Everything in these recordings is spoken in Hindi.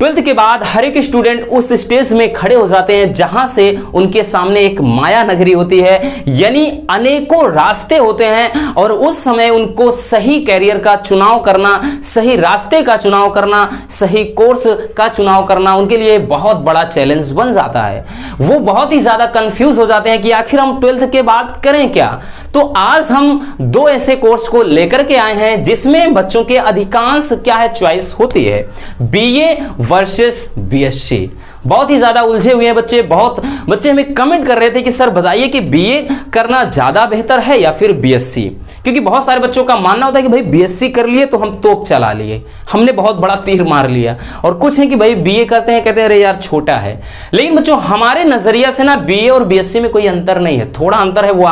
ट्वेल्थ के बाद हर एक स्टूडेंट उस स्टेज में खड़े हो जाते हैं जहां से उनके सामने एक माया नगरी होती है, यानी अनेकों रास्ते होते हैं और उस समय उनको सही कैरियर का चुनाव करना, सही रास्ते का चुनाव करना, सही कोर्स का चुनाव करना उनके लिए बहुत बड़ा चैलेंज बन जाता है। वो बहुत ही ज्यादा कंफ्यूज हो जाते हैं कि आखिर हम ट्वेल्थ के बाद करें क्या। तो आज हम दो ऐसे कोर्स को लेकर के आए हैं जिसमें बच्चों के अधिकांश क्या है चॉइस होती है, बीए वर्सेस बीएससी। बहुत ही ज्यादा उलझे हुए हैं बच्चे। बहुत बच्चे हमें कमेंट कर रहे थे कि सर बताइए कि बीए करना ज्यादा बेहतर है या फिर बीएससी, क्योंकि बहुत सारे बच्चों का मानना होता है कि भाई बीएससी कर लिए तो हम तोप चला लिए, हमने बहुत बड़ा तीर मार लिया, और कुछ है कि भाई बीए करते हैं कहते हैं अरे यार छोटा है। लेकिन बच्चों हमारे नजरिया से ना बीए और बीएससी में कोई अंतर नहीं है, थोड़ा अंतर है, वो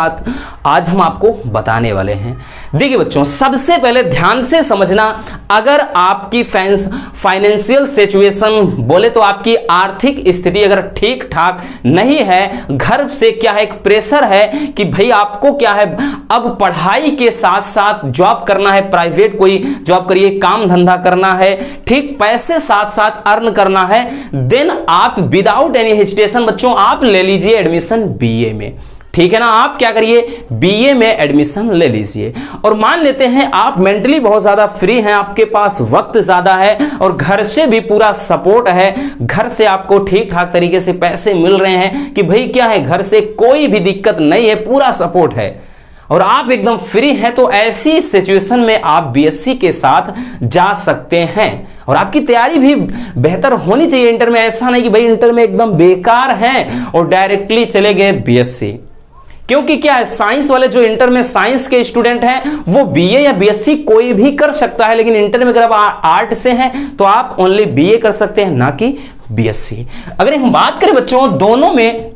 आज हम आपको बताने वाले हैं। देखिए बच्चों, सबसे पहले ध्यान से समझना, अगर आपकी फाइनेंशियल सिचुएशन बोले तो आपकी आर्थिक स्थिति अगर ठीक ठाक नहीं है, घर से क्या है एक प्रेशर है कि भाई आपको क्या है अब पढ़ाई के साथ साथ जॉब करना है, प्राइवेट कोई जॉब करिए, काम धंधा करना है, ठीक पैसे साथ साथ अर्न करना है, देन आप विदाउट एनी हेजिटेशन बच्चों आप ले लीजिए एडमिशन बीए में। ठीक है ना, आप क्या करिए बीए में एडमिशन ले लीजिए। और मान लेते हैं आप मेंटली बहुत ज्यादा फ्री हैं, आपके पास वक्त ज्यादा है और घर से भी पूरा सपोर्ट है, घर से आपको ठीक ठाक तरीके से पैसे मिल रहे हैं कि भाई क्या है घर से कोई भी दिक्कत नहीं है, पूरा सपोर्ट है और आप एकदम फ्री हैं, तो ऐसी सिचुएशन में आप बीएससी के साथ जा सकते हैं। और आपकी तैयारी भी बेहतर होनी चाहिए इंटर में, ऐसा नहीं कि भाई इंटर में एकदम बेकार है और डायरेक्टली चले गए बीएससी। क्योंकि क्या है साइंस वाले जो इंटर में साइंस के स्टूडेंट हैं वो बीए या बीएससी कोई भी कर सकता है, लेकिन इंटर में अगर आप आर्ट से हैं तो आप ओनली बीए कर सकते हैं, ना कि बीएससी। अगर हम बात करें बच्चों दोनों में,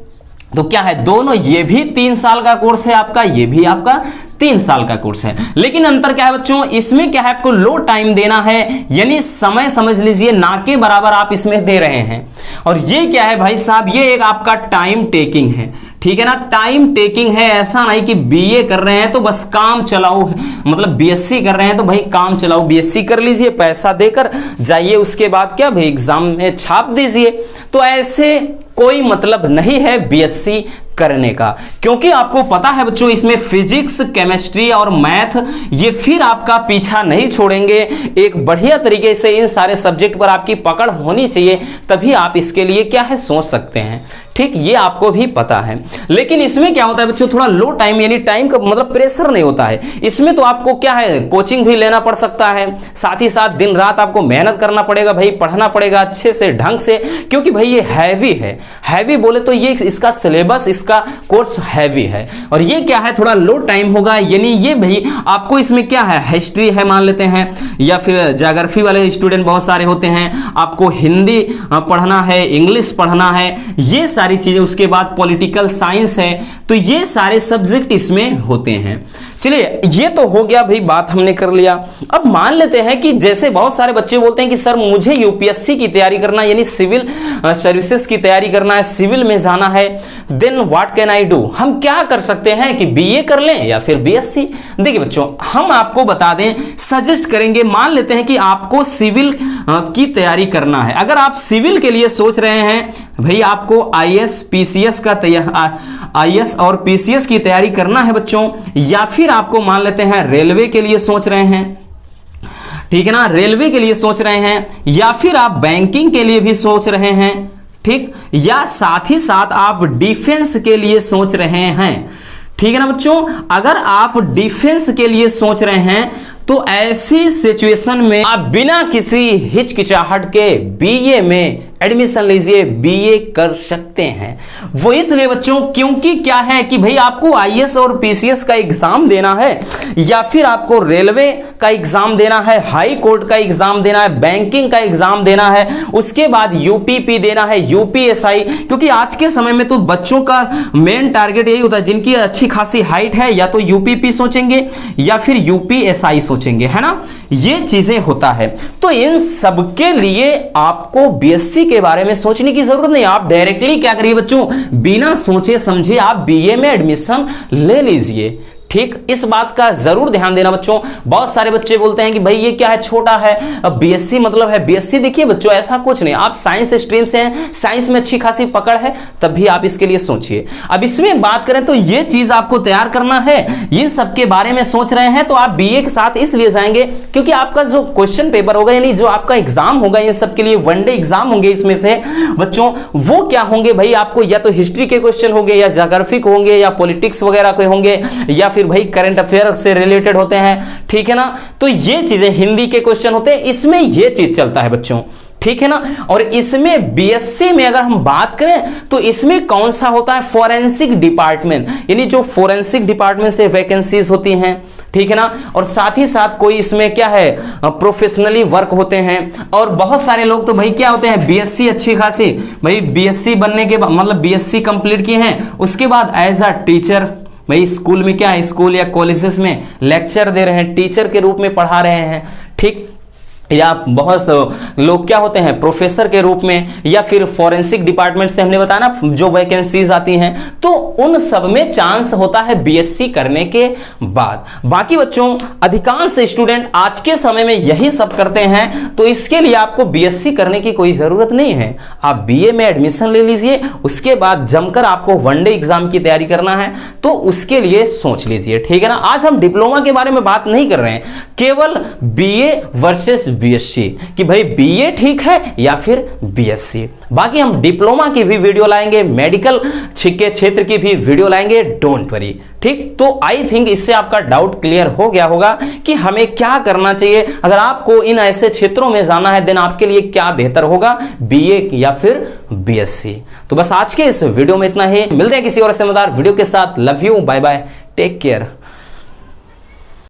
तो क्या है दोनों, ये भी 3 साल का कोर्स है आपका, ये भी आपका 3 साल का कोर्स है, लेकिन अंतर क्या है बच्चों, इसमें क्या है आपको लो टाइम देना है, यानी समय समझ लीजिए ना के बराबर आप इसमें दे रहे हैं। और ये क्या है भाई साहब, ये एक आपका टाइम टेकिंग है, ठीक है ना, टाइम टेकिंग है। ऐसा नहीं कि बीए कर रहे हैं तो बस काम चलाओ, मतलब बीएससी कर रहे हैं तो भाई काम चलाओ, बीएससी कर लीजिए पैसा देकर जाइए, उसके बाद क्या भाई एग्जाम में छाप दीजिए। तो ऐसे कोई मतलब नहीं है बीएससी करने का, क्योंकि आपको पता है बच्चों इसमें फिजिक्स, केमिस्ट्री और मैथ ये फिर आपका पीछा नहीं छोड़ेंगे। एक बढ़िया तरीके से इन सारे सब्जेक्ट पर आपकी पकड़ होनी चाहिए, तभी आप इसके लिए क्या है सोच सकते हैं। ठीक, ये आपको भी पता है। लेकिन इसमें क्या होता है बच्चों, थोड़ा लो टाइम, यानी टाइम का मतलब प्रेशर नहीं होता है इसमें, तो आपको क्या है कोचिंग भी लेना पड़ सकता है, साथ ही साथ दिन रात आपको मेहनत करना पड़ेगा, भाई पढ़ना पड़ेगा अच्छे से ढंग से, क्योंकि भाई ये हैवी है। हैवी बोले तो ये इसका सिलेबस, इसका कोर्स हैवी है। और ये क्या है थोड़ा लो टाइम होगा, यानी ये भाई आपको इसमें क्या है हिस्ट्री है मान लेते हैं, या फिर ज्योग्राफी वाले स्टूडेंट बहुत सारे होते हैं, आपको हिंदी पढ़ना है, इंग्लिश पढ़ना है, ये सारी चीजें, उसके बाद पॉलिटिकल साइंस है, तो ये सारे सब्जेक्ट इसमें होते हैं। चलिए ये तो हो गया भाई, बात हमने कर लिया। अब मान लेते हैं कि जैसे बहुत सारे बच्चे बोलते हैं कि सर मुझे यूपीएससी की तैयारी करना, यानी सिविल सर्विसेज की तैयारी करना है, सिविल में जाना है, then what can I do, हम क्या कर सकते हैं कि बीए कर लें या फिर बीएससी। देखिए बच्चों हम आपको बता दें, सजेस्ट करेंगे, मान लेते हैं कि आपको सिविल की तैयारी करना है। अगर आप सिविल के लिए सोच रहे हैं भाई आपको आईएएस पीसीएस का आईएएस और पीसीएस की तैयारी करना है बच्चों, या फिर आपको मान लेते हैं रेलवे के लिए सोच रहे हैं, ठीक है ना, रेलवे के लिए सोच रहे हैं, या फिर आप बैंकिंग के लिए भी सोच रहे हैं, ठीक, या साथ ही साथ आप डिफेंस के लिए सोच रहे हैं, ठीक है ना बच्चों। अगर आप डिफेंस के लिए सोच रहे हैं तो ऐसी सिचुएशन में आप बिना किसी हिचकिचाहट के बीए में एडमिशन लीजिए, बीए कर सकते हैं। वो इसलिए बच्चों क्योंकि क्या है कि भाई आपको आईएएस और पीसीएस का एग्जाम देना है, या फिर आपको रेलवे का एग्जाम देना है, हाई कोर्ट का एग्जाम देना है, बैंकिंग का एग्जाम देना है, उसके बाद यूपीपी देना है, यूपीएसआई, क्योंकि आज के समय में तो बच्चों का मेन टारगेट यही होता है, जिनकी अच्छी खासी हाइट है या तो यूपीपी सोचेंगे या फिर यूपीएसआई सोचेंगे, है ना, ये चीजें होता है। तो इन सबके लिए आपको बीएससी के बारे में सोचने की जरूरत नहीं, आप डायरेक्टली क्या करिए बच्चों, बिना सोचे समझे आप बीए में एडमिशन ले लीजिए, ठीक, इस बात का जरूर ध्यान देना बच्चों। बहुत सारे बच्चे बोलते हैं कि भाई ये क्या है, छोटा है, अब बीएससी मतलब है। बीएससी देखिए बच्चों ऐसा कुछ नहीं, आप साइंस स्ट्रीम से हैं, साइंस में अच्छी खासी पकड़ है, तब भी आप इसके लिए सोचिए। अब इसमें बात करें तो ये चीज आपको तैयार करना है, इन सब के बारे में सोच रहे हैं तो आप बीए के साथ इसलिए जाएंगे क्योंकि आपका जो क्वेश्चन पेपर होगा, यानी जो आपका एग्जाम होगा, इन सब के लिए वनडे एग्जाम होंगे, इसमें से बच्चों वो क्या होंगे भाई, आपको या तो हिस्ट्री के क्वेश्चन होंगे, या ज्योग्राफी के होंगे, या पॉलिटिक्स वगैरह के होंगे, या फिर भाई करंट अफेयर से रिलेटेड होते हैं, ठीक है ना। तो ये चीजें हिंदी के क्वेश्चन होते हैं, इसमें ये चीज चलता है बच्चों, ठीक है ना। और इसमें बीएससी में अगर हम बात करें तो इसमें कौन सा होता है, फोरेंसिक डिपार्टमेंट, यानी जो फोरेंसिक डिपार्टमेंट से वैकेंसीज होती हैं, ठीक है ना। और साथ ही साथ कोई इसमें क्या है, प्रोफेशनली वर्क होते हैं। और बहुत सारे लोग तो भाई क्या होते हैं, बीएससी अच्छी खासी, भाई बीएससी बनने के बाद मतलब बीएससी कंप्लीट किए हैं, उसके बाद एज अ टीचर, भाई स्कूल में क्या है, स्कूल या कॉलेजेस में लेक्चर दे रहे हैं, टीचर के रूप में पढ़ा रहे हैं, ठीक। या बहुत लोग क्या होते हैं, प्रोफेसर के रूप में, या फिर फॉरेंसिक डिपार्टमेंट से हमने बताया ना जो वैकेंसीज आती हैं, तो उन सब में चांस होता है बीएससी करने के बाद। बाकी बच्चों अधिकांश स्टूडेंट आज के समय में यही सब करते हैं, तो इसके लिए आपको बीएससी करने की कोई जरूरत नहीं है। आप बीए में एडमिशन ले लीजिए, उसके बाद जमकर आपको वनडे एग्जाम की तैयारी करना है, तो उसके लिए सोच लीजिए, ठीक है ना। आज हम डिप्लोमा के बारे में बात नहीं कर रहे हैं, केवल बीए वर्सेस बीएससी कि भाई बीए ठीक है या फिर बीएससी। बाकी हम डिप्लोमा की भी वीडियो लाएंगे, मेडिकल के क्षेत्र की भी वीडियो लाएंगे, डोंट वरी, ठीक। तो आई थिंक इससे आपका डाउट क्लियर हो गया होगा कि हमें क्या करना चाहिए अगर आपको इन ऐसे क्षेत्रों में जाना है, देन आपके लिए क्या बेहतर होगा, बीए या फिर बीएससी। तो बस आज के इस वीडियो में इतना ही, मिलते हैं किसी और समझदार वीडियो के साथ। Love you, bye bye, take care.